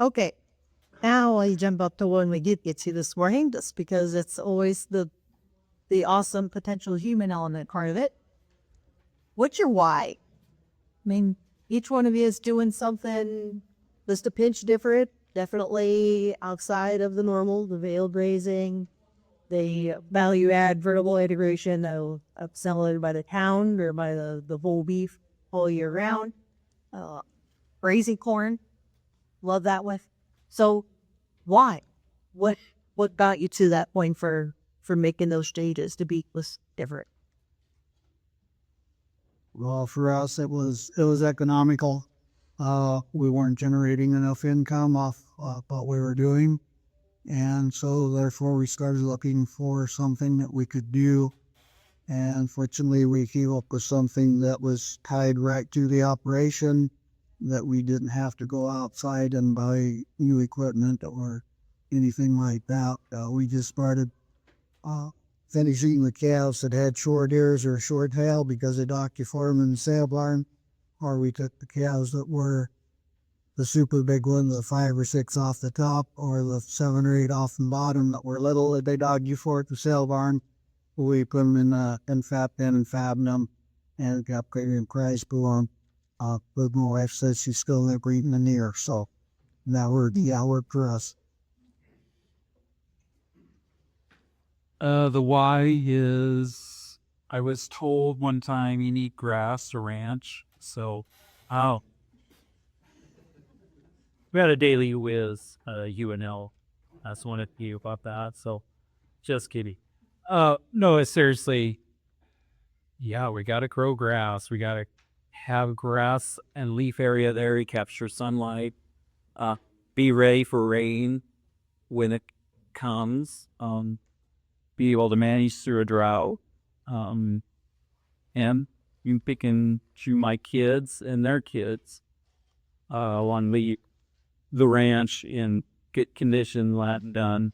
Okay, now I jump up to one we did get to this morning, just because it's always the awesome potential human element part of it. What's your why? I mean, each one of you is doing something just a pinch different, definitely outside of the normal, the veil grazing, the value add vertical integration of selling by the pound or by the whole beef all year round. Grazing corn, love that one. So why? What what got you to that point for making those changes to be was different? Well, for us, it was economical. We weren't generating enough income off what we were doing, and so therefore we started looking for something that we could do. And fortunately, we came up with something that was tied right to the operation, that we didn't have to go outside and buy new equipment or anything like that. We just started uh, finishing the calves that had short ears or short tail because they docked you for them in the sale barn, or we took the calves that were the super big one, the 5 or 6 off the top, or the 7 or 8 off the bottom that were little that they dogged you for at the sale barn. We put them in fat pen and fabbed them and got premium price for them. But my wife says she's still never eaten an ear, so that worked for us. The why is I was told one time you need grass to ranch. So, oh, we had a daily with UNL. That's one of you about that. So, just kidding. No, it's seriously, yeah, we got to grow grass. We got to have grass and leaf area there to capture sunlight. Be ready for rain when it comes. Be able to manage through a drought. And you picking through my kids and their kids on the ranch in good condition, that done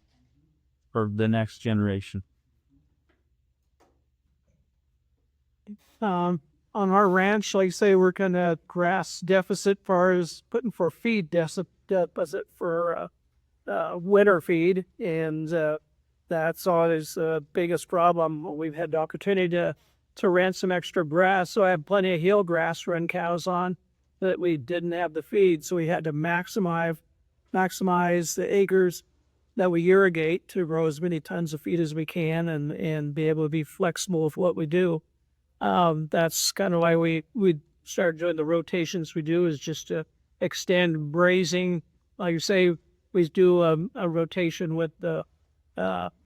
for the next generation. On our ranch, like I say, we're kind of grass deficit far as putting for feed deficit for winter feed, and that's always the biggest problem. We've had the opportunity to rent some extra grass, so I have plenty of heel grass to run cows on, that we didn't have the feed, so we had to maximize the acres that we irrigate to grow as many tons of feed as we can, and be able to be flexible with what we do. That's kind of why we started doing the rotations we do, is just to extend grazing. Like you say, we do a rotation with the,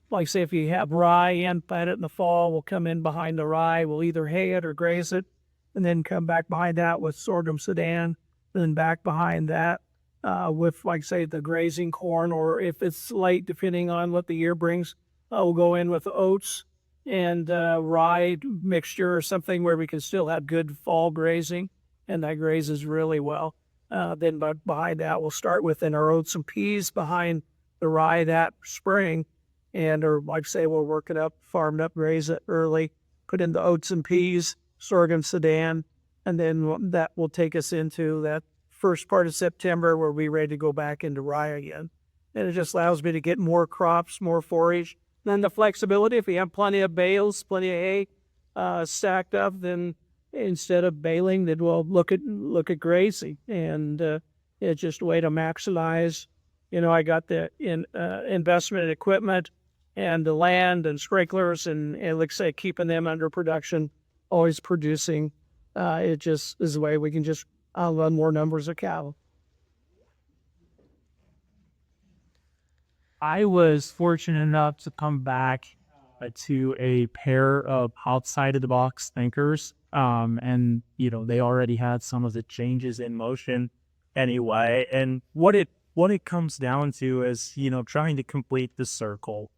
like say if you have rye and plant it in the fall, we'll come in behind the rye, we'll either hay it or graze it, and then come back behind that with sorghum sudan, and then back behind that with, like say, the grazing corn, or if it's late, depending on what the year brings, we'll go in with oats and rye mixture or something where we can still have good fall grazing, and that grazes really well. Then behind that, we'll start within our oats and peas behind the rye that spring, and or like say we'll work it up, farm it up, graze it early, put in the oats and peas, sorghum sudan, and then that will take us into that first part of September where we're ready to go back into rye again. And it just allows me to get more crops, more forage. Then the flexibility, if we have plenty of bales, plenty of hay stacked up, then instead of baling, then we'll look at grazing. And it's just a way to maximize. I got the investment in equipment and the land and sprinklers, and like I say, keeping them under production, always producing. It just is a way we can just run more numbers of cattle. I was fortunate enough to come back to a pair of outside of the box thinkers. And they already had some of the changes in motion anyway. And what it comes down to is, trying to complete the circle.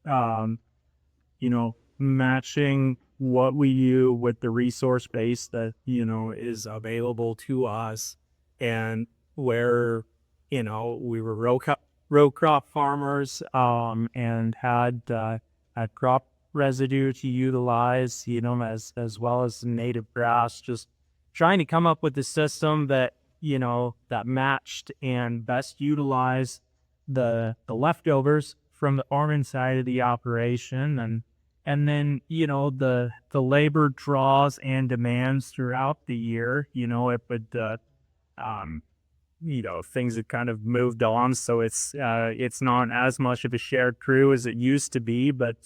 Matching what we do with the resource base that, is available to us, and where, we were row crop farmers, and had crop residue to utilize, as well as native grass, just trying to come up with a system that, that matched and best utilized the leftovers from the farming side of the operation, and then the labor draws and demands throughout the year. It would things have kind of moved on, so it's not as much of a shared crew as it used to be, but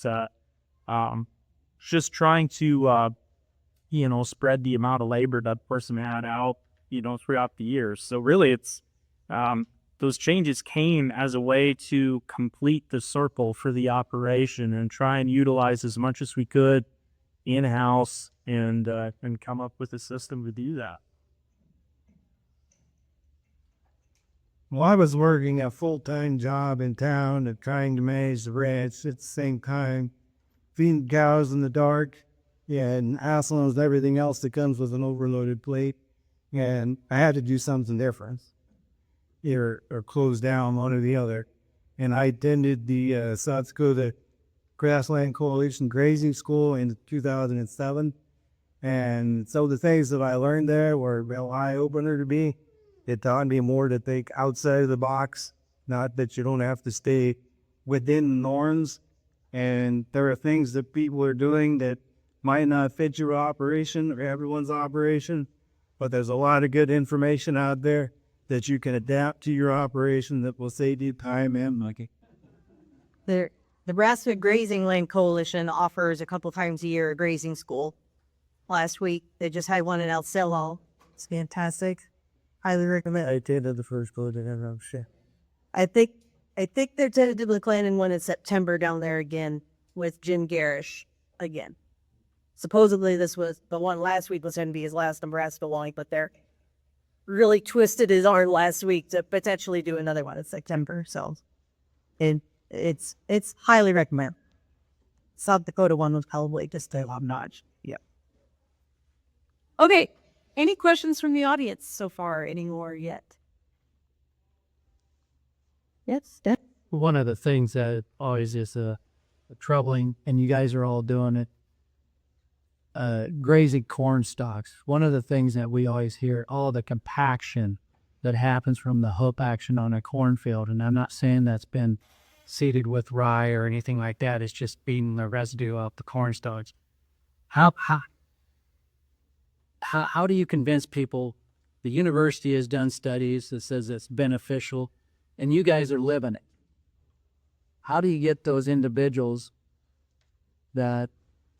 just trying to spread the amount of labor that person had out throughout the years. So really it's those changes came as a way to complete the circle for the operation and try and utilize as much as we could in-house and come up with a system to do that. Well, I was working a full-time job in town and trying to manage the ranch at the same time, feeding cows in the dark and hassling with everything else that comes with an overloaded plate. And I had to do something different, or close down one or the other. And I attended the South Dakota Grassland Coalition Grazing School in 2007. And so the things that I learned there were a real eye-opener to me. It taught me more to think outside of the box, not that you don't have to stay within the norms. And there are things that people are doing that might not fit your operation or everyone's operation, but there's a lot of good information out there that you can adapt to your operation that will save you time and money. The Nebraska Grazing Land Coalition offers a couple times a year a grazing school. Last week, they just had one in El Cerro. It's fantastic. Highly recommend. I attended the first one, and I'm sure. I think they're tentatively planning one in September down there again with Jim Garish again. Supposedly this was the one last week was going to be his last Nebraska one, but they're really twisted his arm last week to potentially do another one in September. So it's highly recommend. South Dakota one was probably just a top notch. Yep. Okay. Any questions from the audience so far? Any more yet? Yes, Steph? One of the things that always is troubling, and you guys are all doing it, grazing corn stalks. One of the things that we always hear, the compaction that happens from the hoof action on a cornfield, and I'm not saying that's been seeded with rye or anything like that. It's just beating the residue off the corn stalks. How do you convince people? The university has done studies that says it's beneficial, and you guys are living it. How do you get those individuals that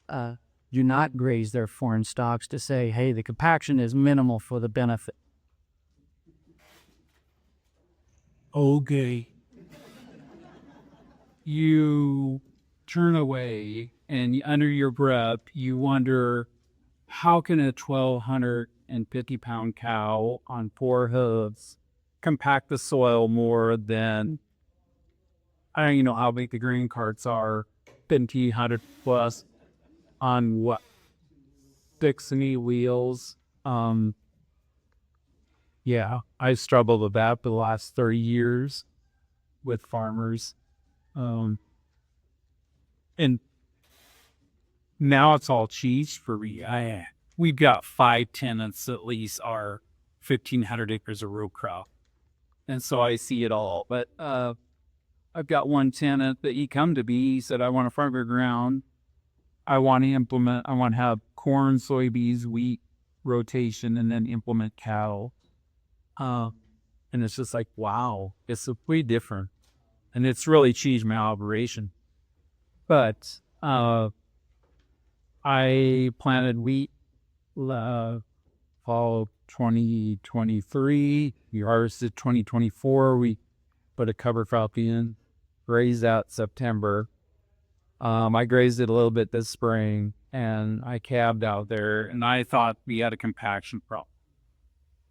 do not graze their foreign stocks to say, hey, the compaction is minimal for the benefit? Okay. You turn away and under your breath, you wonder, how can a 1,250-pound cow on 4 hooves compact the soil more than, I don't even know how big the grain carts are, 1,500 plus on what, 6 wheels? Yeah, I struggled with that for the last 30 years with farmers. And now it's all cheese for me. We've got 5 tenants that lease our 1,500 acres of row crop. And so I see it all. But I've got one tenant that he come to me. He said, I want a farmer ground. I want to have corn, soybeans, wheat rotation, and then implement cattle. And it's just like, wow, it's way different. And it's really changed my operation. But I planted wheat fall 2023. We harvested 2024. We put a cover crop in, grazed out September. I grazed it a little bit this spring, and I cabbed out there, and I thought we had a compaction problem.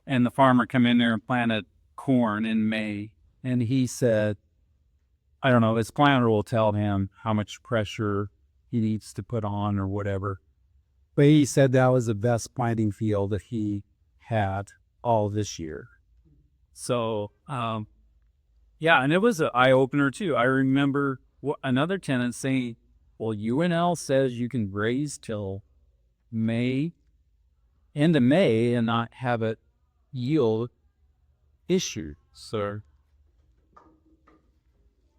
And the farmer come in there and planted corn in May, and he said, I don't know, his planter will tell him how much pressure he needs to put on or whatever. But he said that was the best planting field that he had all this year. So, yeah, and it was an eye-opener too. I remember another tenant saying, well, UNL says you can graze till May, end of May, and not have it yield. issue. So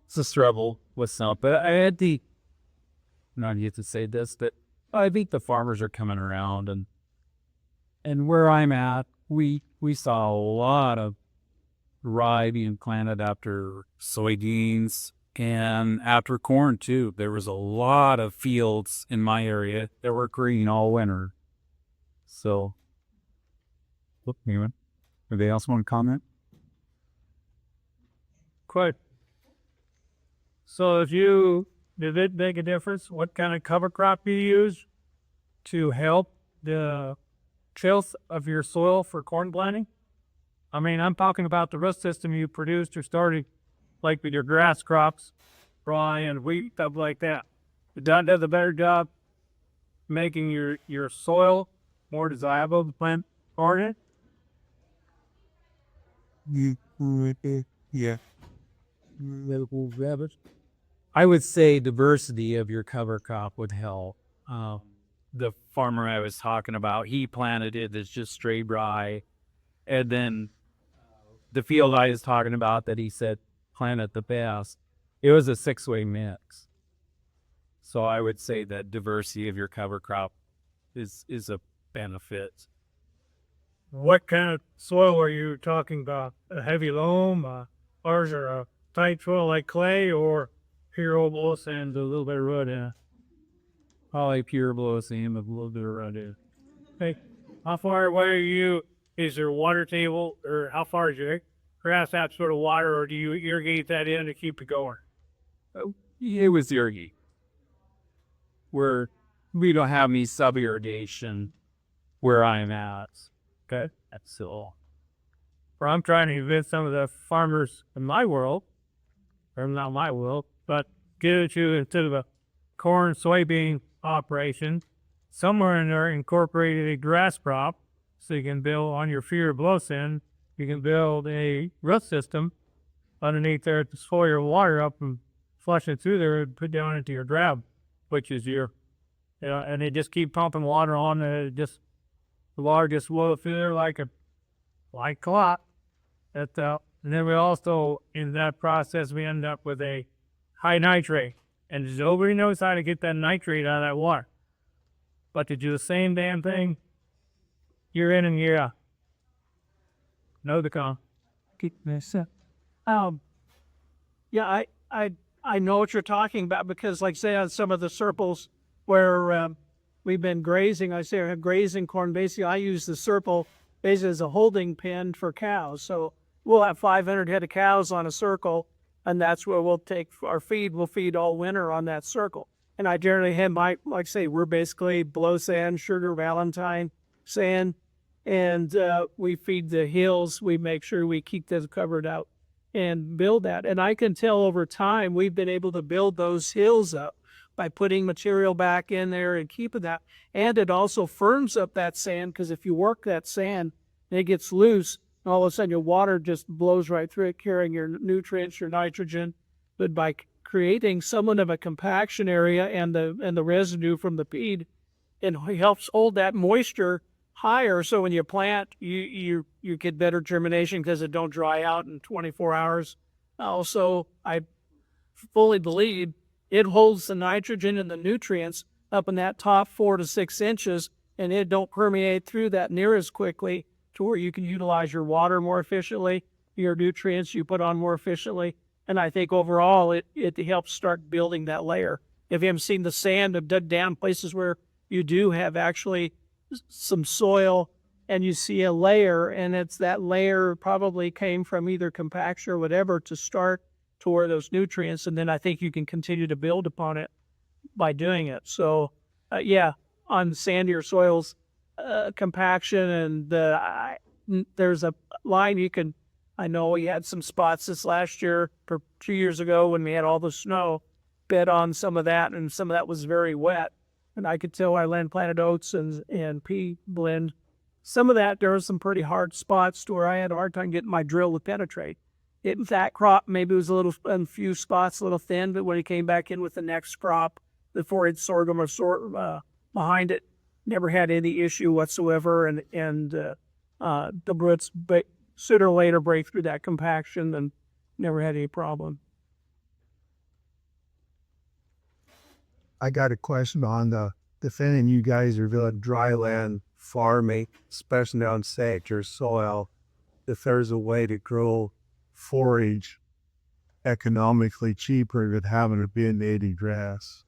it's a struggle with some. But I had the, not used to say this, but I think the farmers are coming around, and where I'm at, we saw a lot of rye being planted after soybeans and after corn too. There was a lot of fields in my area that were green all winter. So, look, anyone? Anybody else want to comment? Quite. So did it make a difference what kind of cover crop you use to help the health of your soil for corn planting? I mean, I'm talking about the root system you produced or started, like with your grass crops, rye and wheat, stuff like that. It does a better job making your soil more desirable to plant corn in. Yeah. I would say diversity of your cover crop would help. The farmer I was talking about, he planted it as just straight rye. And then the field I was talking about that he said planted the best, it was a 6-way mix. So I would say that diversity of your cover crop is a benefit. What kind of soil are you talking about? A heavy loam, or is there a tight soil like clay, or pure blow sand, a little bit of root in it? Probably pure blow sand with a little bit of root in it. Hey, how far away are you? Is there a water table, or how far is your grass that sort of water, or do you irrigate that in to keep it going? It was irrigate. We don't have any sub-irrigation where I'm at. Okay. That's all. Where I'm trying to convince some of the farmers in my world, or not my world, but get it to, instead of a corn soybean operation, somewhere in there incorporated a grass crop, so you can build on your feeder blow-in, you can build a root system underneath there to slow your water up and flush it through there and put down into your drab, which is your, and they just keep pumping water on it, the water just flow through there like a lot. And then we also, in that process, we end up with a high nitrate. And nobody knows how to get that nitrate out of that water. But to do the same damn thing, year in and year out. No, the con. Keep this up. Yeah, I know what you're talking about, because, like, say, on some of the circles where we've been grazing, I say I have grazing corn. Basically, I use the circle basically as a holding pen for cows. So we'll have 500 head of cows on a circle, and that's where we'll take our feed. We'll feed all winter on that circle. And I generally have like say, we're basically blow sand, sugar, Valentine sand, and we feed the hills. We make sure we keep those covered out and build that. And I can tell over time we've been able to build those hills up by putting material back in there and keeping that. And it also firms up that sand, because if you work that sand and it gets loose, and all of a sudden your water just blows right through it, carrying your nutrients, your nitrogen. But by creating somewhat of a compaction area and the residue from the feed, it helps hold that moisture higher. So when you plant, you get better germination because it don't dry out in 24 hours. Also, I fully believe it holds the nitrogen and the nutrients up in that top 4 to 6 inches, and it don't permeate through that near as quickly, to where you can utilize your water more efficiently, your nutrients you put on more efficiently. And I think overall it helps start building that layer. If you haven't seen the sand, I've dug down places where you do have actually some soil and you see a layer, and it's that layer probably came from either compaction or whatever to start to where those nutrients, and then I think you can continue to build upon it by doing it. So, yeah, on sandier soils, compaction, and there's a line you can, I know we had some spots this last year, 2 years ago when we had all the snow, bed on some of that, and some of that was very wet. And I could tell I planted oats and pea blend. Some of that, there were some pretty hard spots to where I had a hard time getting my drill to penetrate. That crop maybe was a few spots a little thin, but when he came back in with the next crop, the forage sorghum or behind it, never had any issue whatsoever, and the roots sooner or later break through that compaction and never had any problem. I got a question on the defending you guys are doing dry land farming, especially on sector soil. If there's a way to grow forage economically cheaper than having to be in native grass.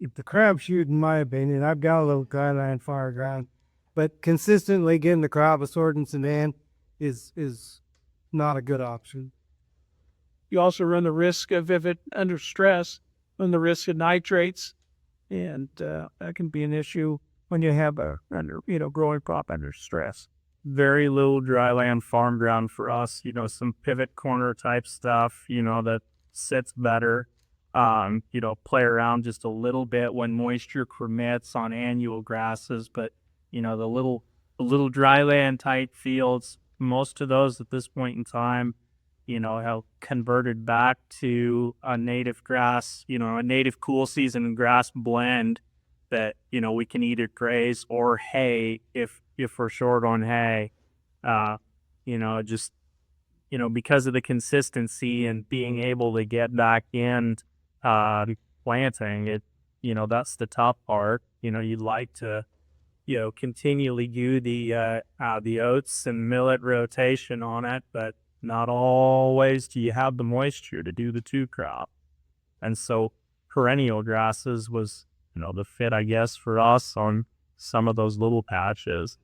If the crapshoot, in my opinion, I've got a little dry land fire ground, but consistently getting the crop of soybeans in is not a good option. You also run the risk of, if it under stress, run the risk of nitrates, and that can be an issue when you have a growing crop under stress. Very little dry land farm ground for us, some pivot corner type stuff, that sits better. Play around just a little bit when moisture permits on annual grasses, but the little dry land type fields, most of those at this point in time, have converted back to a native grass, a native cool season grass blend that, we can either graze or hay if we're short on hay. Because of the consistency and being able to get back in planting it, that's the top part. You'd like to, continually do the oats and millet rotation on it, but not always do you have the moisture to do the two crop. And so perennial grasses was, the fit, I guess, for us on some of those little patches.